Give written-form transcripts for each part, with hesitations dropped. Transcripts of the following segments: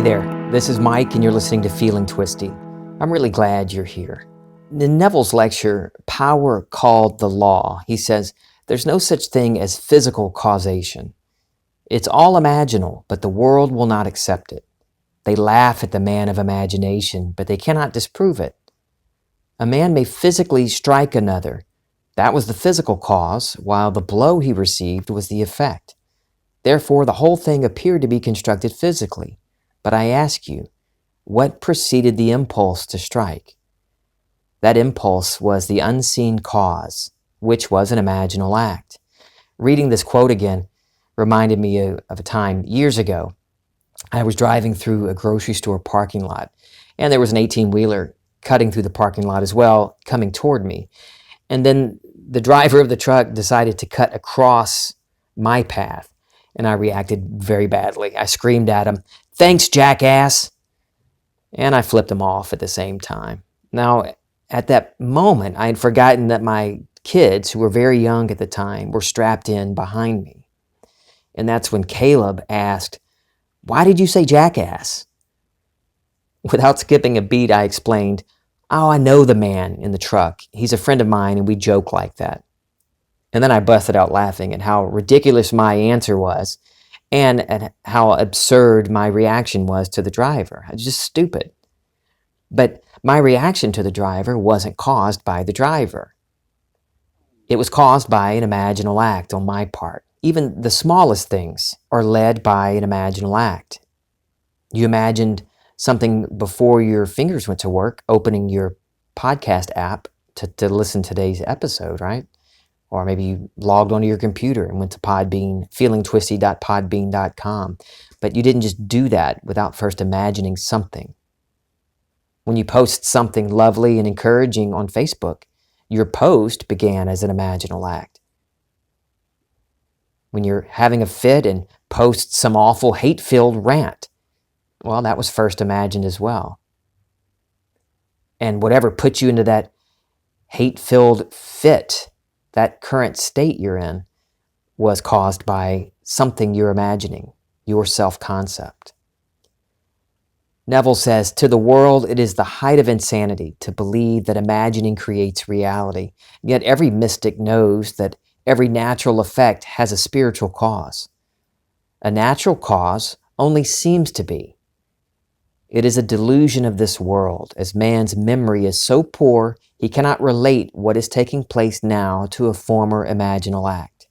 Hey there, this is Mike and you're listening to Feeling Twisty. I'm really glad you're here. In Neville's lecture, Power Called the Law, he says, there's no such thing as physical causation. It's all imaginal, but the world will not accept it. They laugh at the man of imagination, but they cannot disprove it. A man may physically strike another. That was the physical cause, while the blow he received was the effect. Therefore, the whole thing appeared to be constructed physically. But I ask you, what preceded the impulse to strike? That impulse was the unseen cause, which was an imaginal act. Reading this quote again reminded me of a time years ago. I was driving through a grocery store parking lot, and there was an 18-wheeler cutting through the parking lot as well, coming toward me. And then the driver of the truck decided to cut across my path, and I reacted very badly. I screamed at him, "Thanks, jackass!" And I flipped him off at the same time. Now, at that moment, I had forgotten that my kids, who were very young at the time, were strapped in behind me. And that's when Caleb asked, "Why did you say jackass?" Without skipping a beat, I explained, "Oh, I know the man in the truck. He's a friend of mine, and we joke like that." And then I busted out laughing at how ridiculous my answer was and at how absurd my reaction was to the driver. It was just stupid. But my reaction to the driver wasn't caused by the driver. It was caused by an imaginal act on my part. Even the smallest things are led by an imaginal act. You imagined something before your fingers went to work, opening your podcast app to listen to today's episode, right? Or maybe you logged onto your computer and went to Podbean, feelingtwisty.podbean.com. But you didn't just do that without first imagining something. When you post something lovely and encouraging on Facebook, your post began as an imaginal act. When you're having a fit and post some awful hate-filled rant, well, that was first imagined as well. And whatever put you into that hate-filled fit, that current state you're in, was caused by something you're imagining, your self-concept. Neville says, to the world, it is the height of insanity to believe that imagining creates reality. Yet every mystic knows that every natural effect has a spiritual cause. A natural cause only seems to be. It is a delusion of this world, as man's memory is so poor he cannot relate what is taking place now to a former imaginal act.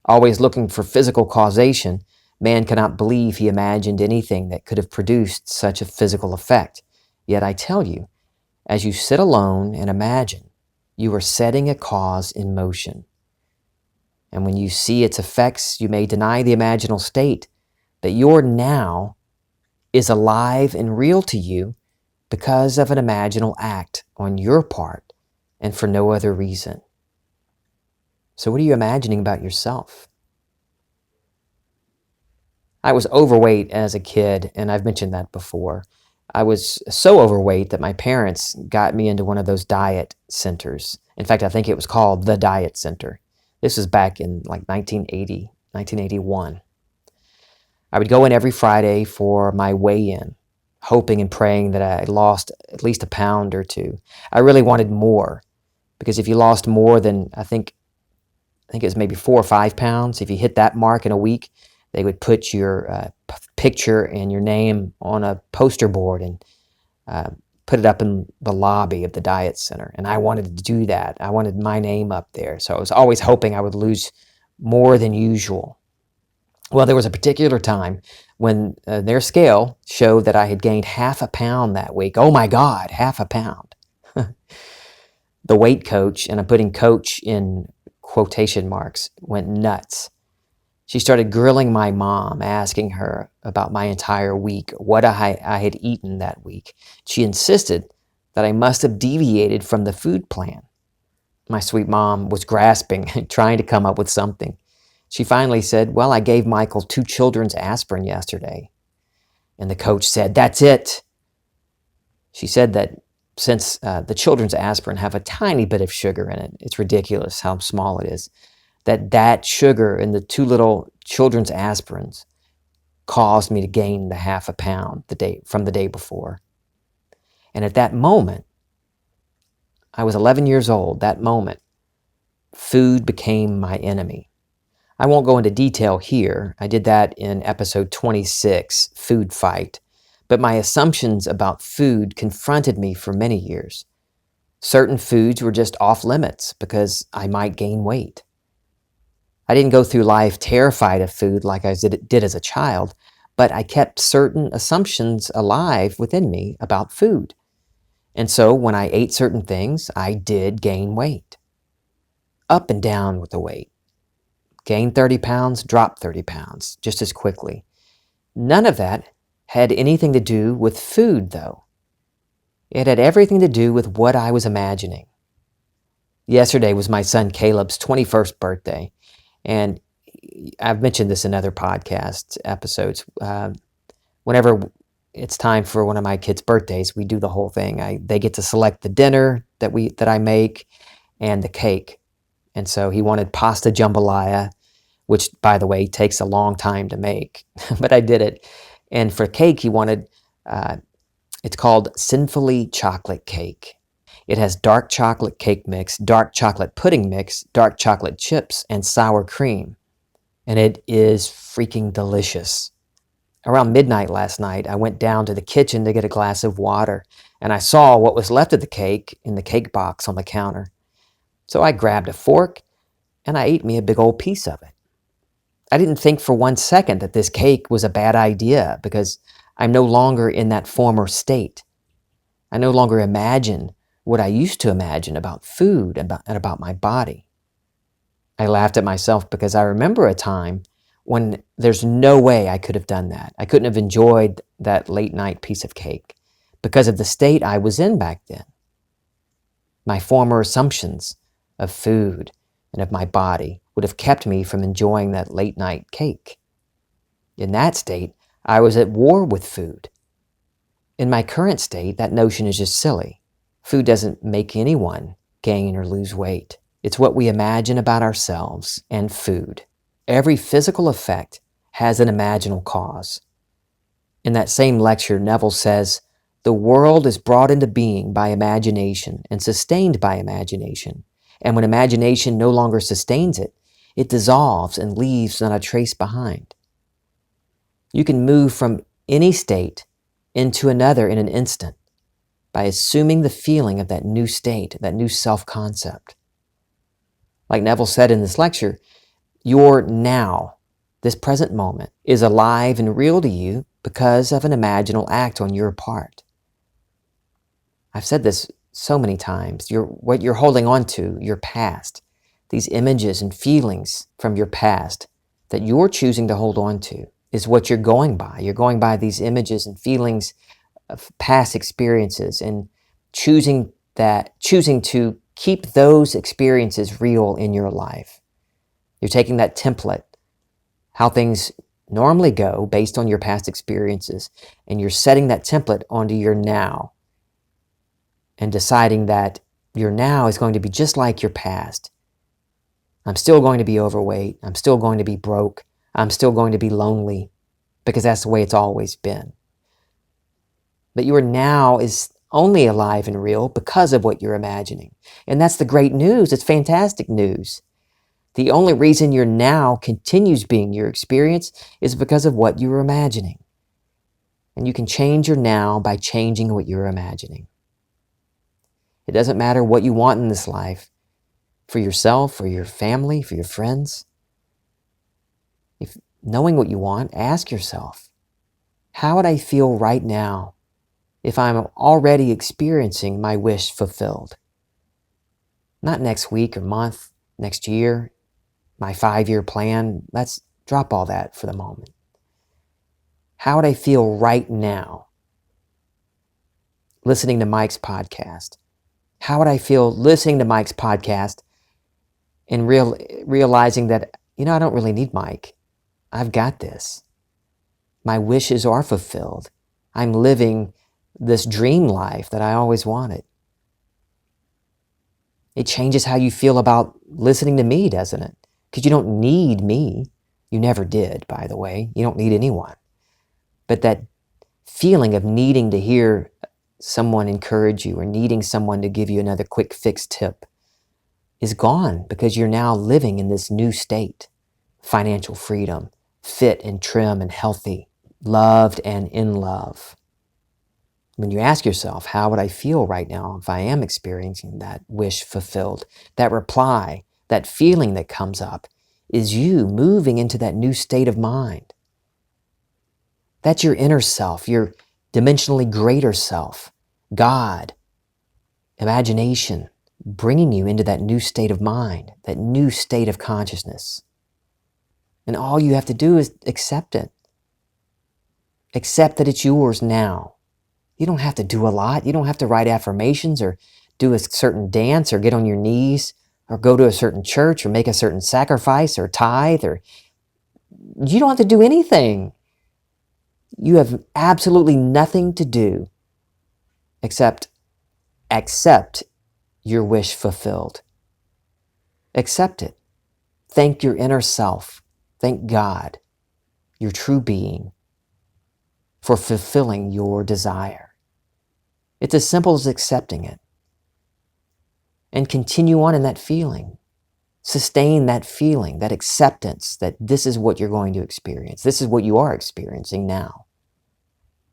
Always looking for physical causation, man cannot believe he imagined anything that could have produced such a physical effect. Yet I tell you, as you sit alone and imagine, you are setting a cause in motion. And when you see its effects, you may deny the imaginal state, but your now is alive and real to you because of an imaginal act on your part and for no other reason. So what are you imagining about yourself? I was overweight as a kid, and I've mentioned that before. I was so overweight that my parents got me into one of those diet centers. In fact, I think it was called the Diet Center. This was back in like 1980, 1981. I would go in every Friday for my weigh-in, hoping and praying that I lost at least a pound or two. I really wanted more, because if you lost more than, I think it was maybe 4 or 5 pounds, if you hit that mark in a week, they would put your picture and your name on a poster board and put it up in the lobby of the Diet Center. And I wanted to do that. I wanted my name up there. So I was always hoping I would lose more than usual. Well, there was a particular time when their scale showed that I had gained half a pound that week. Oh my God, half a pound. The weight coach, and I'm putting coach in quotation marks, went nuts. She started grilling my mom, asking her about my entire week, what I had eaten that week. She insisted that I must have deviated from the food plan. My sweet mom was grasping, trying to come up with something. She finally said, "Well, I gave Michael 2 children's aspirin yesterday." And the coach said, "That's it." She said that since the children's aspirin have a tiny bit of sugar in it, it's ridiculous how small it is, that sugar in the 2 little children's aspirins caused me to gain the half a pound from the day before. And at that moment, I was 11 years old. That moment, food became my enemy. I won't go into detail here. I did that in episode 26, Food Fight. But my assumptions about food confronted me for many years. Certain foods were just off limits because I might gain weight. I didn't go through life terrified of food like I did as a child, but I kept certain assumptions alive within me about food. And so when I ate certain things, I did gain weight. Up and down with the weight. Gained 30 pounds, dropped 30 pounds just as quickly. None of that had anything to do with food, though. It had everything to do with what I was imagining. Yesterday was my son Caleb's 21st birthday, and I've mentioned this in other podcast episodes. Whenever it's time for one of my kids' birthdays, we do the whole thing. They get to select the dinner that I make and the cake. And so he wanted pasta jambalaya, which, by the way, takes a long time to make, but I did it. And for cake, he wanted, it's called Sinfully Chocolate Cake. It has dark chocolate cake mix, dark chocolate pudding mix, dark chocolate chips, and sour cream. And it is freaking delicious. Around midnight last night, I went down to the kitchen to get a glass of water, and I saw what was left of the cake in the cake box on the counter. So I grabbed a fork, and I ate me a big old piece of it. I didn't think for 1 second that this cake was a bad idea because I'm no longer in that former state. I no longer imagine what I used to imagine about food and about my body. I laughed at myself because I remember a time when there's no way I could have done that. I couldn't have enjoyed that late night piece of cake because of the state I was in back then. My former assumptions of food and of my body would have kept me from enjoying that late night cake. In that state, I was at war with food. In my current state, that notion is just silly. Food doesn't make anyone gain or lose weight. It's what we imagine about ourselves and food. Every physical effect has an imaginal cause. In that same lecture, Neville says, "The world is brought into being by imagination and sustained by imagination. And when imagination no longer sustains it, it dissolves and leaves not a trace behind." You can move from any state into another in an instant by assuming the feeling of that new state, that new self-concept. Like Neville said in this lecture, your now, this present moment, is alive and real to you because of an imaginal act on your part. I've said this so many times. What you're holding on to, your past, these images and feelings from your past that you're choosing to hold on to, is what you're going by. You're going by these images and feelings of past experiences and choosing to keep those experiences real in your life. You're taking that template, how things normally go based on your past experiences, and you're setting that template onto your now and deciding that your now is going to be just like your past. I'm still going to be overweight. I'm still going to be broke. I'm still going to be lonely because that's the way it's always been. But your now is only alive and real because of what you're imagining. And that's the great news. It's fantastic news. The only reason your now continues being your experience is because of what you were imagining. And you can change your now by changing what you're imagining. It doesn't matter what you want in this life, for yourself, for your family, for your friends. If knowing what you want, ask yourself, how would I feel right now if I'm already experiencing my wish fulfilled? Not next week or month, next year, my 5-year plan. Let's drop all that for the moment. How would I feel right now listening to Mike's podcast? How would I feel listening to Mike's podcast and realizing that, I don't really need Mike. I've got this. My wishes are fulfilled. I'm living this dream life that I always wanted. It changes how you feel about listening to me, doesn't it? Because you don't need me. You never did, by the way. You don't need anyone. But that feeling of needing to hear someone encourage you or needing someone to give you another quick fix tip is gone because you're now living in this new state. Financial freedom, fit and trim and healthy, loved and in love. When you ask yourself, how would I feel right now if I am experiencing that wish fulfilled? That reply, that feeling that comes up is you moving into that new state of mind. That's your inner self, your dimensionally greater self, God, imagination, bringing you into that new state of mind, that new state of consciousness. And all you have to do is accept it. Accept that it's yours now. You don't have to do a lot. You don't have to write affirmations or do a certain dance or get on your knees or go to a certain church or make a certain sacrifice or tithe or you don't have to do anything. You have absolutely nothing to do except accept your wish fulfilled. Accept it. Thank your inner self. Thank God, your true being, for fulfilling your desire. It's as simple as accepting it. And continue on in that feeling. Sustain that feeling, that acceptance that this is what you're going to experience. This is what you are experiencing now.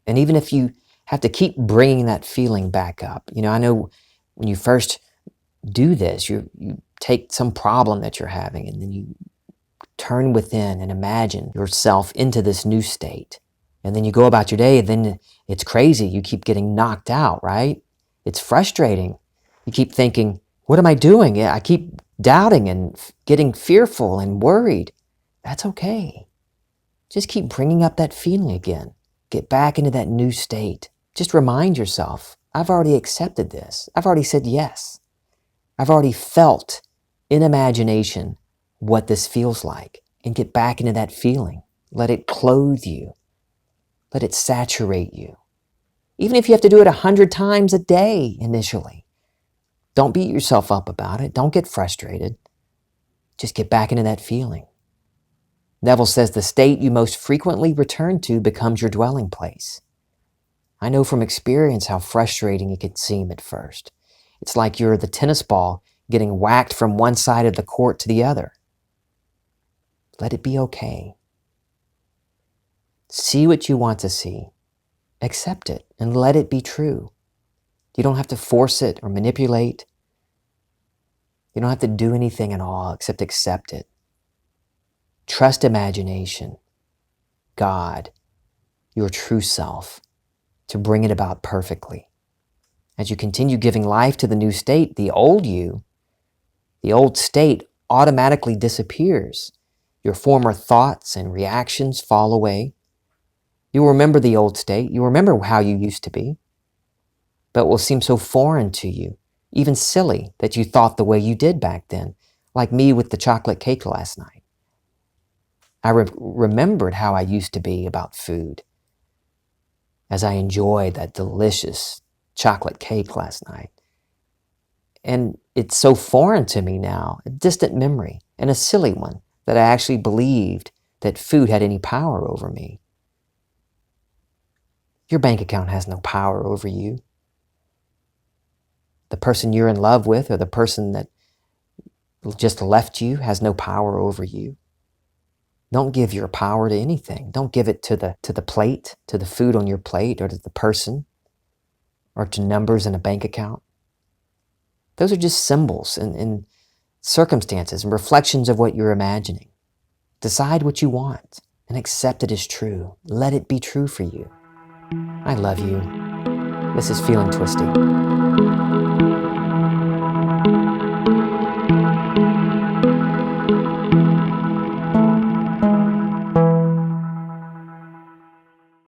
And even if you have to keep bringing that feeling back up, I know when you first do this, you take some problem that you're having and then you turn within and imagine yourself into this new state. And then you go about your day and then it's crazy. You keep getting knocked out, right? It's frustrating. You keep thinking, what am I doing? I keep doubting and getting fearful and worried. That's okay. Just keep bringing up that feeling again. Get back into that new state. Just remind yourself, I've already accepted this. I've already said yes. I've already felt in imagination what this feels like. And get back into that feeling. Let it clothe you. Let it saturate you. Even if you have to do it 100 times a day initially. Don't beat yourself up about it. Don't get frustrated. Just get back into that feeling. Neville says the state you most frequently return to becomes your dwelling place. I know from experience how frustrating it can seem at first. It's like you're the tennis ball getting whacked from one side of the court to the other. Let it be okay. See what you want to see. Accept it and let it be true. You don't have to force it or manipulate. You don't have to do anything at all except accept it. Trust imagination, God, your true self, to bring it about perfectly. As you continue giving life to the new state, the old you, the old state automatically disappears. Your former thoughts and reactions fall away. You remember the old state. You remember how you used to be. But it will seem so foreign to you, even silly, that you thought the way you did back then, like me with the chocolate cake last night. I remembered how I used to be about food as I enjoyed that delicious chocolate cake last night. And it's so foreign to me now, a distant memory and a silly one, that I actually believed that food had any power over me. Your bank account has no power over you. The person you're in love with or the person that just left you has no power over you. Don't give your power to anything. Don't give it to the plate, to the food on your plate, or to the person, or to numbers in a bank account. Those are just symbols and circumstances and reflections of what you're imagining. Decide what you want and accept it as true. Let it be true for you. I love you. This is Feeling Twisty.